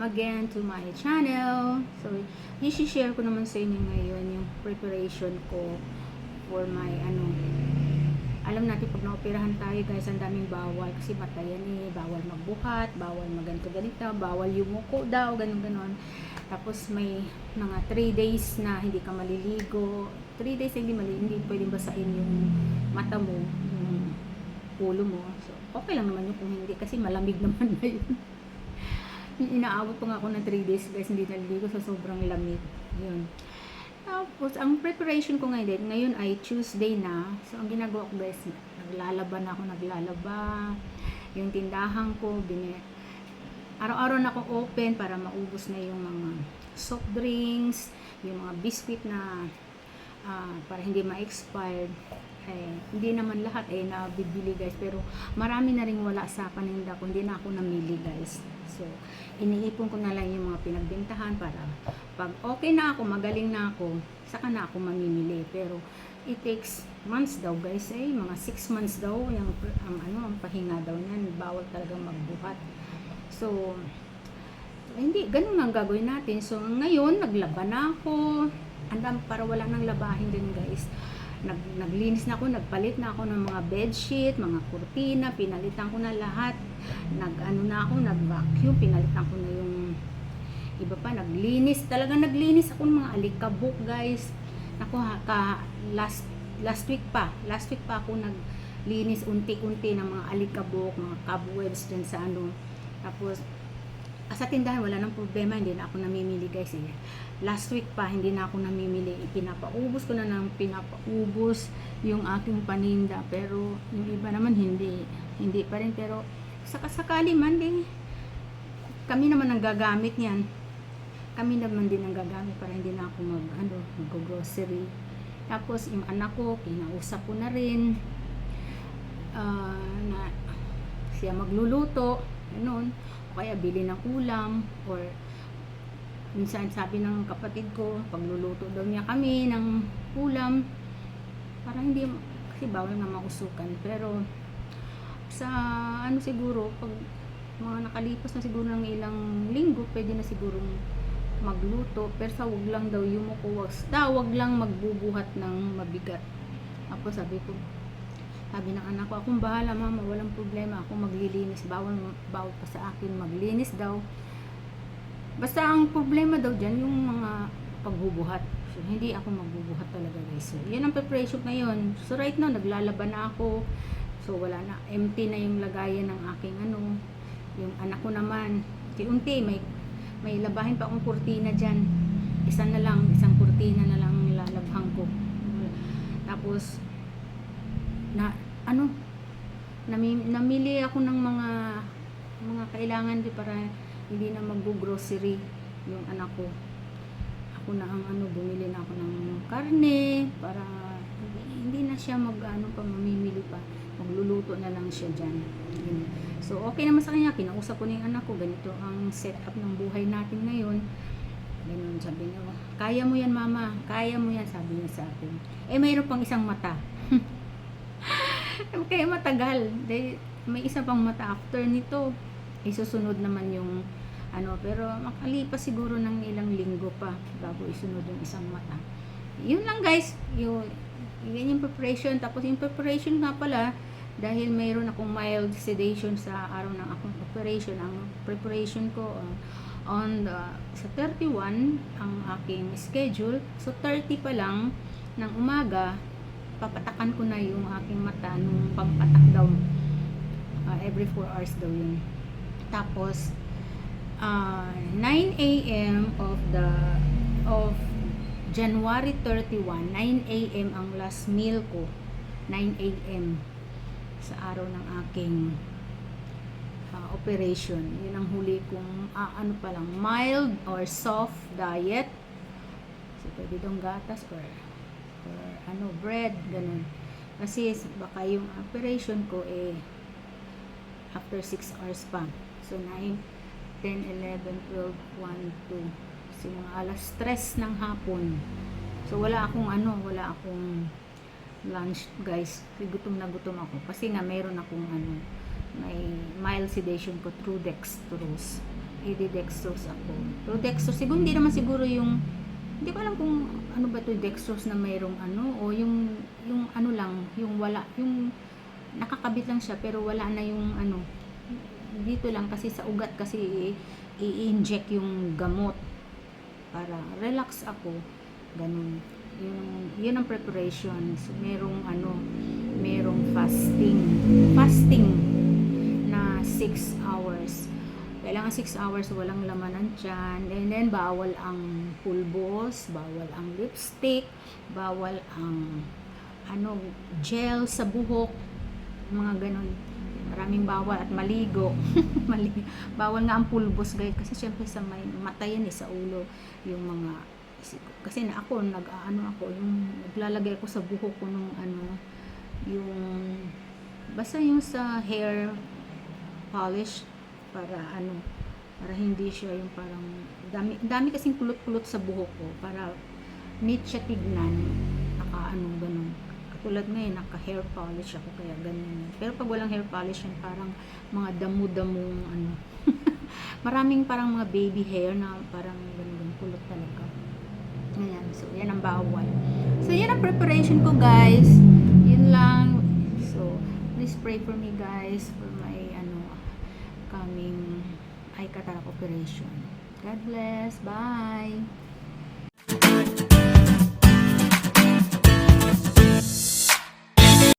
again to my channel. So, i-share ko naman sa inyo ngayon yung preparation ko for my alam natin pag naoperahan tayo guys, ang daming bawal kasi mata yan bawal magbuhat, bawal maganto-ganito, bawal yumuko daw, ganun-ganon. Tapos may mga 3 days na hindi ka maliligo. 3 days hindi pwedeng basain yung mata mo, yung ulo mo. So, okay lang naman yun kung hindi kasi malamig naman na yun. Inaabot ko nga ako ng 3 days guys, hindi naliligo sa sobrang lamig. Yun. Tapos, ang preparation ko ngayon ay Tuesday na. So, ang ginagawa ko guys, naglalaba. Yung tindahan ko, araw-araw na ako open para maubos na yung mga soft drinks, yung mga biscuit na para hindi ma-expired. Hindi naman lahat nabibili guys, pero marami na rin wala sa paninda ko, hindi na ako namili guys. So, iniipon ko na lang yung mga pinagbentahan para pag okay na ako, magaling na ako, saka na ako mamimili. Pero it takes months daw guys, mga 6 months daw ang pahinga daw niyan, bawal talagang magbuhat. So, hindi, ganun ang gagawin natin. So, ngayon, naglaba na ako. Para wala nang labahin din guys. Naglinis na ako, nagpalit na ako ng mga bedsheet, mga kurtina, pinalitan ko na lahat. Nag-vacuum, pinalitan ko na yung iba pa, naglinis ako ng mga alikabok guys. Ako last week pa ako naglinis unti-unti ng mga alikabok, mga cobwebs dyan sa Tapos, sa tindahan wala nang problema, hindi na ako namimili guys Last week pa hindi na ako namimili, pinapaubos ko na ng pinapaubos yung aking paninda, pero yung iba naman hindi pa rin, pero sakali man din kami naman ang gagamit niyan, kami naman din ang gagamit para hindi na ako mag-grocery. Tapos yung anak ko, kinausap ko na rin na siya magluluto ganun, o kaya bili ng ulam, or minsan sabi ng kapatid ko pagluluto daw niya kami ng ulam para hindi, kasi bawal nga mausukan. Pero sa siguro pag mga nakalipas na siguro ng ilang linggo, pwede na siguro magluto, pero sa wag lang daw yumuko, wag lang magbubuhat ng mabigat. Tapos sabi ng anak ko, akong bahala mama, walang problema, ako maglilinis, bawal pa sa akin maglinis daw. Basta ang problema daw dyan yung mga pagbubuhat. So, hindi ako magbubuhat talaga guys. So, yun ang preparation ngayon. So, right now, naglalaba na ako. So, wala na. Empty na yung lagayan ng aking Yung anak ko naman, unti may labahin pa akong kurtina dyan. Isang kurtina na lang lalabhan ko. Tapos, namili ako ng mga kailangan para hindi na mag-grocery yung anak ko. Ako na ang bumili na ako ng karne para hindi na siya mamimili pa. Magluluto na lang siya dyan. So, okay naman sa kanya. Kinausap ko na yung anak ko. Ganito ang setup ng buhay natin ngayon. Ganun, sabi niya, kaya mo yan mama, kaya mo yan, sabi niya sa akin. Mayroon pang isang mata. Kaya matagal. May isa pang mata after nito. Isusunod naman yung pero makalipas siguro ng ilang linggo pa bago isunod yung isang mata. Yun lang guys, yun yung preparation. Tapos yung preparation nga pala, dahil mayroon akong mild sedation sa araw ng akong operation, ang preparation ko sa 31 ang aking schedule. So 30 pa lang ng umaga, papatakan ko na yung aking mata nung pampatak daw. Every 4 hours daw yun. Tapos 9 a.m. of January 31, 9 a.m. ang last meal ko. 9 a.m. sa araw ng aking operation. Yun ang huli kong mild or soft diet. So pwede dong gatas or bread, ganun. Kasi baka yung operation ko after 6 hours pa. So 9, 10, 11, 12, 1, 2. So mga alas 3 ng hapon. So wala akong lunch guys. Gutom na gutom ako. Kasi nga mayroon akong may mild sedation ko through dextrose. i-dextrose ako. Pero dextrose, siguro hindi naman siguro yung, hindi ko alam kung ano ba to dextrose na mayroong ano, o yung ano lang, yung wala, yung nakakabit lang siya pero wala na yung ano, dito lang kasi sa ugat kasi i-inject yung gamot para relax ako, ganun. Yun ang preparation. So, merong fasting na 6 hours. Kailangan 6 hours walang laman ng tiyan, and then bawal ang pulbos, bawal ang lipstick, bawal ang gel sa buhok, mga ganun. Maraming bawal at maligo. Bawal nga ang pulbos, guys, kasi syempre sa may mata yan sa ulo yung mga kasi na ako yung naglalagay ako sa buhok ko ng yung basta yung sa hair polish para hindi siya yung parang dami kasing kulot-kulot sa buhok ko para neat siya tignan, ganun. Katulad ngayon, naka-hair polish ako, kaya ganun. Pero pag walang hair polish, yan parang mga damo-damong maraming parang mga baby hair na parang ganun, kulot talaga. Ayan, so yan ang bawal. So yan ang preparation ko, guys. Yun lang. So, please pray for me, guys, for my coming eye cataract operation. God bless. Bye.